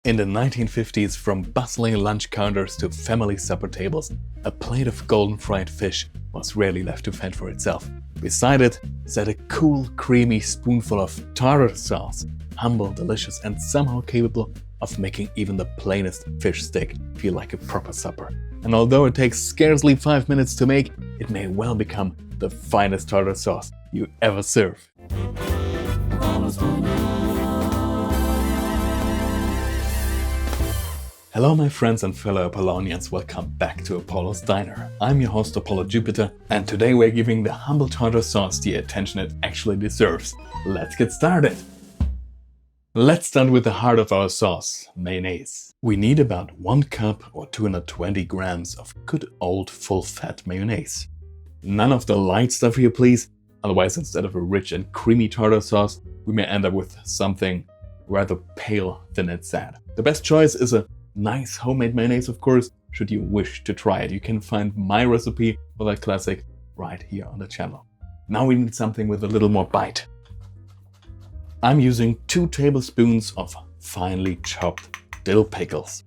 In the 1950s, from bustling lunch counters to family supper tables, a plate of golden fried fish was rarely left to fend for itself. Beside it sat a cool, creamy spoonful of tartar sauce, humble, delicious, and somehow capable of making even the plainest fish steak feel like a proper supper. And although it takes scarcely 5 minutes to make, it may well become the finest tartar sauce you ever serve. Hello my friends and fellow Apollonians, welcome back to Apollo's Diner. I'm your host Apollo Jupiter, and today we're giving the humble tartar sauce the attention it actually deserves. Let's get started! Let's start with the heart of our sauce, mayonnaise. We need about 1 cup or 220 grams of good old full-fat mayonnaise. None of the light stuff here please, otherwise instead of a rich and creamy tartar sauce, we may end up with something rather pale, thin and sad. The best choice is a nice homemade mayonnaise, of course, should you wish to try it. You can find my recipe for that classic right here on the channel. Now we need something with a little more bite. I'm using 2 tablespoons of finely chopped dill pickles.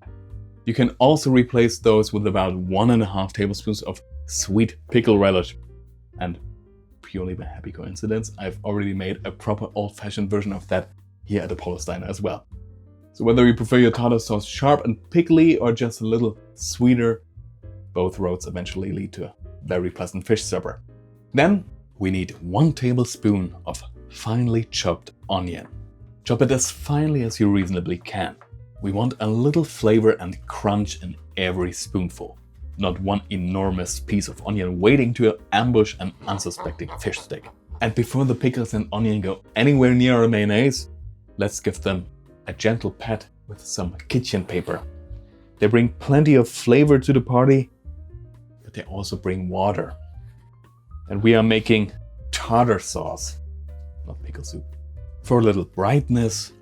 You can also replace those with about 1.5 tablespoons of sweet pickle relish. And purely by happy coincidence, I've already made a proper old-fashioned version of that here at Apollo's Diner as well. So whether you prefer your tartar sauce sharp and pickly or just a little sweeter, both roads eventually lead to a very pleasant fish supper. Then we need 1 tablespoon of finely chopped onion. Chop it as finely as you reasonably can. We want a little flavor and crunch in every spoonful, not one enormous piece of onion waiting to ambush an unsuspecting fish stick. And before the pickles and onion go anywhere near our mayonnaise, let's give them a gentle pat with some kitchen paper. They bring plenty of flavor to the party, but they also bring water. And we are making tartar sauce, not pickle soup. For a little brightness,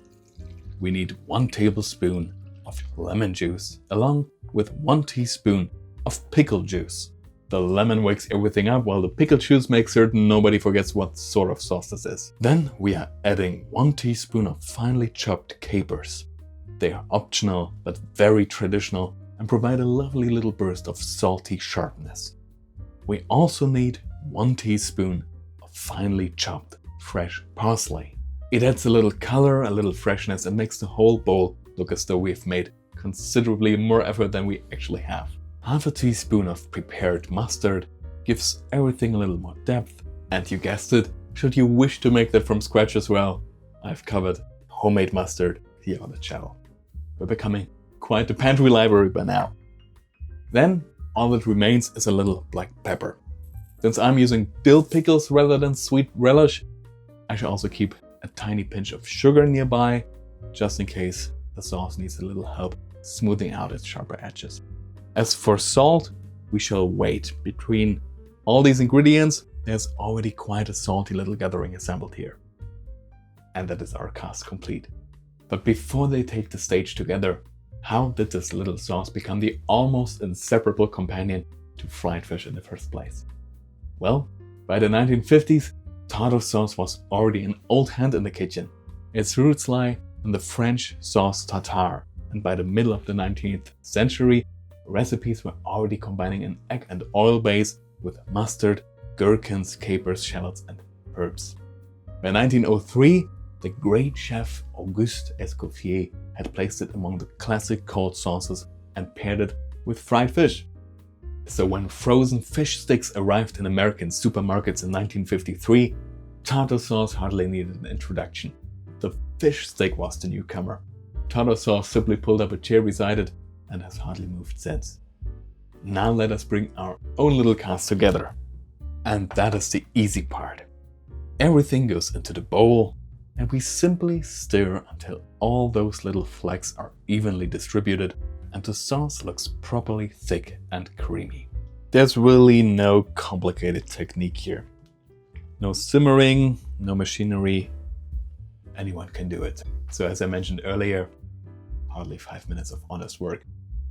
we need 1 tablespoon of lemon juice along with 1 teaspoon of pickle juice. The lemon wakes everything up, while the pickle juice makes certain nobody forgets what sort of sauce this is. Then we are adding 1 teaspoon of finely chopped capers. They are optional but very traditional and provide a lovely little burst of salty sharpness. We also need 1 teaspoon of finely chopped fresh parsley. It adds a little color, a little freshness, and makes the whole bowl look as though we've made considerably more effort than we actually have. Half a teaspoon of prepared mustard gives everything a little more depth, and you guessed it, should you wish to make that from scratch as well, I've covered homemade mustard here on the channel. We're becoming quite the pantry library by now. Then all that remains is a little black pepper. Since I'm using dill pickles rather than sweet relish, I should also keep a tiny pinch of sugar nearby, just in case the sauce needs a little help smoothing out its sharper edges. As for salt, we shall wait. Between all these ingredients, there's already quite a salty little gathering assembled here. And that is our cast complete. But before they take the stage together, how did this little sauce become the almost inseparable companion to fried fish in the first place? Well, by the 1950s, tartar sauce was already an old hand in the kitchen. Its roots lie in the French sauce tartare, and by the middle of the 19th century, recipes were already combining an egg and oil base with mustard, gherkins, capers, shallots, and herbs. By 1903, the great chef Auguste Escoffier had placed it among the classic cold sauces and paired it with fried fish. So when frozen fish sticks arrived in American supermarkets in 1953, tartar sauce hardly needed an introduction. The fish stick was the newcomer. Tartar sauce simply pulled up a chair beside it and has hardly moved since. Now let us bring our own little cast together. And that is the easy part. Everything goes into the bowl and we simply stir until all those little flakes are evenly distributed and the sauce looks properly thick and creamy. There's really no complicated technique here. No simmering, no machinery. Anyone can do it. So as I mentioned earlier, hardly 5 minutes of honest work.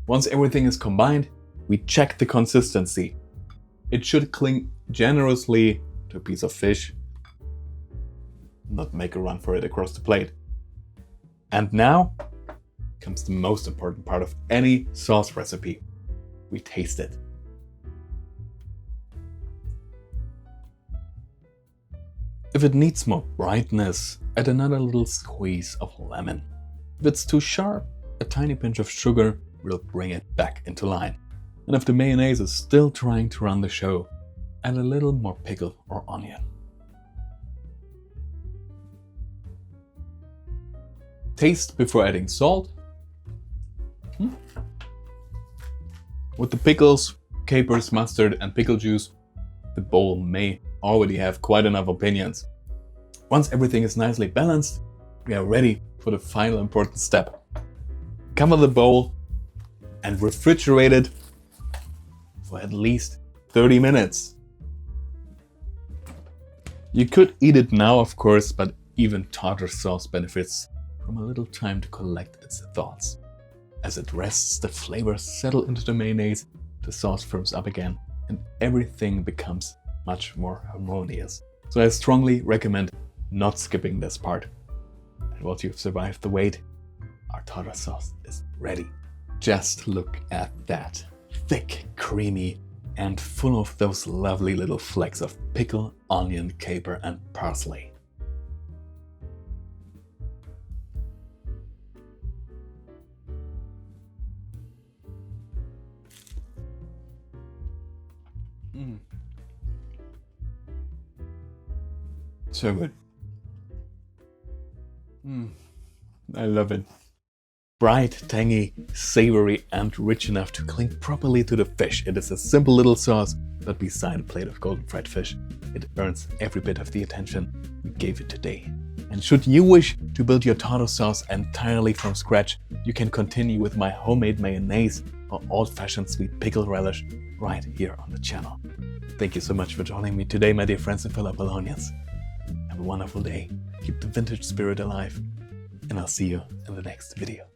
Once everything is combined, we check the consistency. It should cling generously to a piece of fish, not make a run for it across the plate. And now comes the most important part of any sauce recipe. We taste it. If it needs more brightness, add another little squeeze of lemon. If it's too sharp, a tiny pinch of sugar will bring it back into line. And if the mayonnaise is still trying to run the show, add a little more pickle or onion. Taste before adding salt. With the pickles, capers, mustard and pickle juice, the bowl may already have quite enough opinions. Once everything is nicely balanced, we are ready for the final important step. Cover the bowl and refrigerate it for at least 30 minutes. You could eat it now, of course, but even tartar sauce benefits from a little time to collect its thoughts. As it rests, the flavors settle into the mayonnaise, the sauce firms up again, and everything becomes much more harmonious. So I strongly recommend not skipping this part. And once you've survived the wait, our tartar sauce is ready. Just look at that. Thick, creamy, and full of those lovely little flecks of pickle, onion, caper, and parsley. So good. I love it. Bright, tangy, savory, and rich enough to cling properly to the fish. It is a simple little sauce, but beside a plate of golden fried fish, it earns every bit of the attention we gave it today. And should you wish to build your tartar sauce entirely from scratch, you can continue with my homemade mayonnaise or old-fashioned sweet pickle relish right here on the channel. Thank you so much for joining me today, my dear friends and fellow Apollonians. Have a wonderful day, keep the vintage spirit alive, and I'll see you in the next video.